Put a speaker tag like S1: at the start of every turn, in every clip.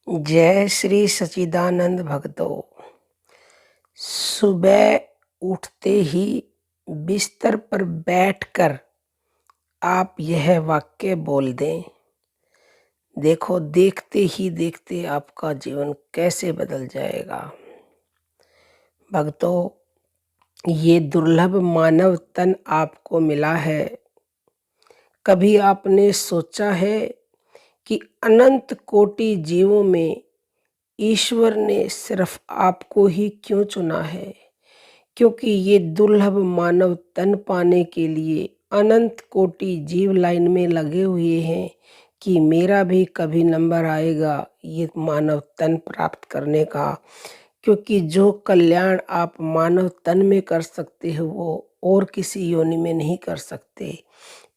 S1: जय श्री सच्चिदानंद भक्तों। सुबह उठते ही बिस्तर पर बैठकर आप यह वाक्य बोल दें, देखो देखते ही देखते आपका जीवन कैसे बदल जाएगा। भक्तों, ये दुर्लभ मानव तन आपको मिला है। कभी आपने सोचा है कि अनंत कोटि जीवों में ईश्वर ने सिर्फ आपको ही क्यों चुना है? क्योंकि ये दुर्लभ मानव तन पाने के लिए अनंत कोटि जीव लाइन में लगे हुए हैं कि मेरा भी कभी नंबर आएगा ये मानव तन प्राप्त करने का। क्योंकि जो कल्याण आप मानव तन में कर सकते हो वो और किसी योनि में नहीं कर सकते।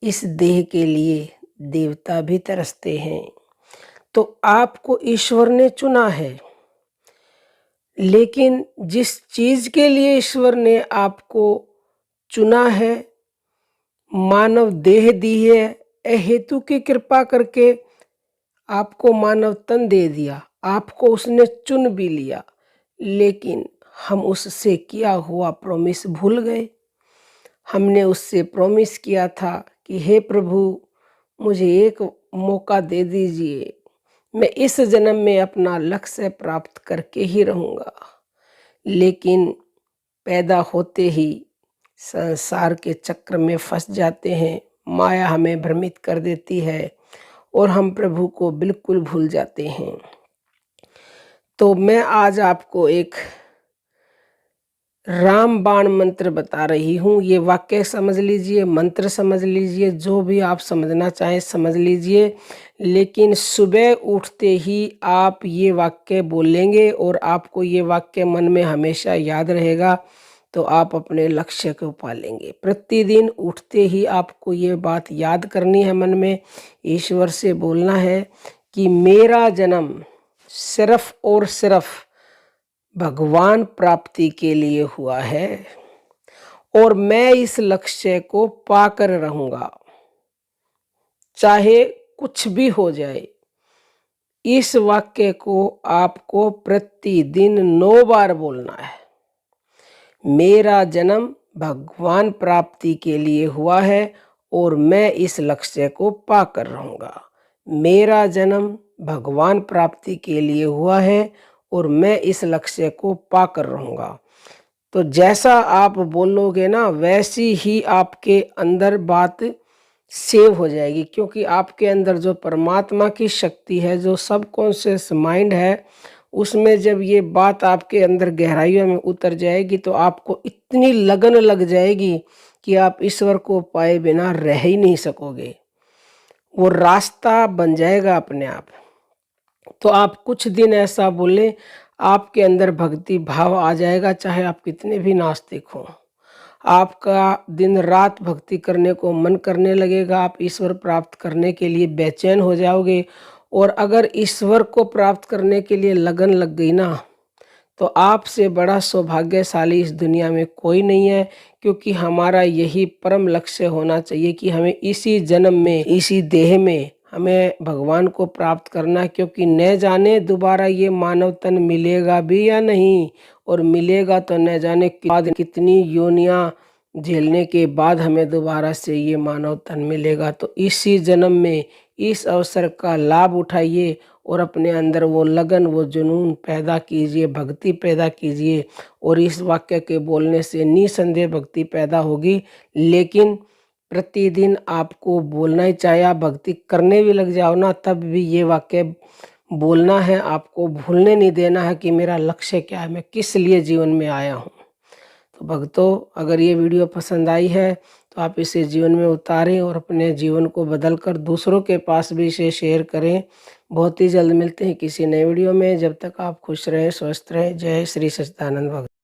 S1: इस देह के लिए देवता भी तरसते हैं। तो आपको ईश्वर ने चुना है, लेकिन जिस चीज के लिए ईश्वर ने आपको चुना है, मानव देह दी है, अहेतु की कृपा करके आपको मानव तन दे दिया, आपको उसने चुन भी लिया, लेकिन हम उससे किया हुआ प्रॉमिस भूल गए। हमने उससे प्रॉमिस किया था कि हे प्रभु, मुझे एक मौका दे दीजिए, मैं इस जन्म में अपना लक्ष्य प्राप्त करके ही रहूँगा। लेकिन पैदा होते ही संसार के चक्र में फंस जाते हैं, माया हमें भ्रमित कर देती है और हम प्रभु को बिल्कुल भूल जाते हैं। तो मैं आज आपको एक रामबाण मंत्र बता रही हूँ। ये वाक्य समझ लीजिए, मंत्र समझ लीजिए, जो भी आप समझना चाहें समझ लीजिए। लेकिन सुबह उठते ही आप ये वाक्य बोलेंगे और आपको ये वाक्य मन में हमेशा याद रहेगा, तो आप अपने लक्ष्य को पालेंगे। प्रतिदिन उठते ही आपको ये बात याद करनी है, मन में ईश्वर से बोलना है कि मेरा जन्म सिर्फ और सिर्फ भगवान प्राप्ति के लिए हुआ है और मैं इस लक्ष्य को पाकर रहूंगा, चाहे कुछ भी हो जाए। इस वाक्य को आपको प्रतिदिन 9 बार बोलना है। मेरा जन्म भगवान प्राप्ति के लिए हुआ है और मैं इस लक्ष्य को पाकर रहूंगा। मेरा जन्म भगवान प्राप्ति के लिए हुआ है और मैं इस लक्ष्य को पाकर रहूंगा। तो जैसा आप बोलोगे ना, वैसी ही आपके अंदर बात सेव हो जाएगी। क्योंकि आपके अंदर जो परमात्मा की शक्ति है, जो सबकॉन्शियस माइंड है, उसमें जब ये बात आपके अंदर गहराइयों में उतर जाएगी तो आपको इतनी लगन लग जाएगी कि आप ईश्वर को पाए बिना रह ही नहीं सकोगे। वो रास्ता बन जाएगा अपने आप। तो आप कुछ दिन ऐसा बोले, आपके अंदर भक्ति भाव आ जाएगा, चाहे आप कितने भी नास्तिक हो। आपका दिन रात भक्ति करने को मन करने लगेगा। आप ईश्वर प्राप्त करने के लिए बेचैन हो जाओगे। और अगर ईश्वर को प्राप्त करने के लिए लगन लग गई ना, तो आपसे बड़ा सौभाग्यशाली इस दुनिया में कोई नहीं है। क्योंकि हमारा यही परम लक्ष्य होना चाहिए कि हमें इसी जन्म में, इसी देह में हमें भगवान को प्राप्त करना। क्योंकि न जाने दोबारा ये मानव तन मिलेगा भी या नहीं, और मिलेगा तो न जाने कितनी योनियां झेलने के बाद हमें दोबारा से ये मानव तन मिलेगा। तो इसी जन्म में इस अवसर का लाभ उठाइए और अपने अंदर वो लगन, वो जुनून पैदा कीजिए, भक्ति पैदा कीजिए। और इस वाक्य के बोलने से निसंदेह भक्ति पैदा होगी। लेकिन प्रतिदिन आपको बोलना ही, चाहे आप भक्ति करने भी लग जाओ ना, तब भी ये वाक्य बोलना है। आपको भूलने नहीं देना है कि मेरा लक्ष्य क्या है, मैं किस लिए जीवन में आया हूँ। तो भक्तों, अगर ये वीडियो पसंद आई है तो आप इसे जीवन में उतारें और अपने जीवन को बदलकर दूसरों के पास भी इसे शेयर करें। बहुत ही जल्द मिलते हैं किसी नए वीडियो में। जब तक आप खुश रहें, स्वस्थ रहें। जय श्री सच्चिदानंद भक्त।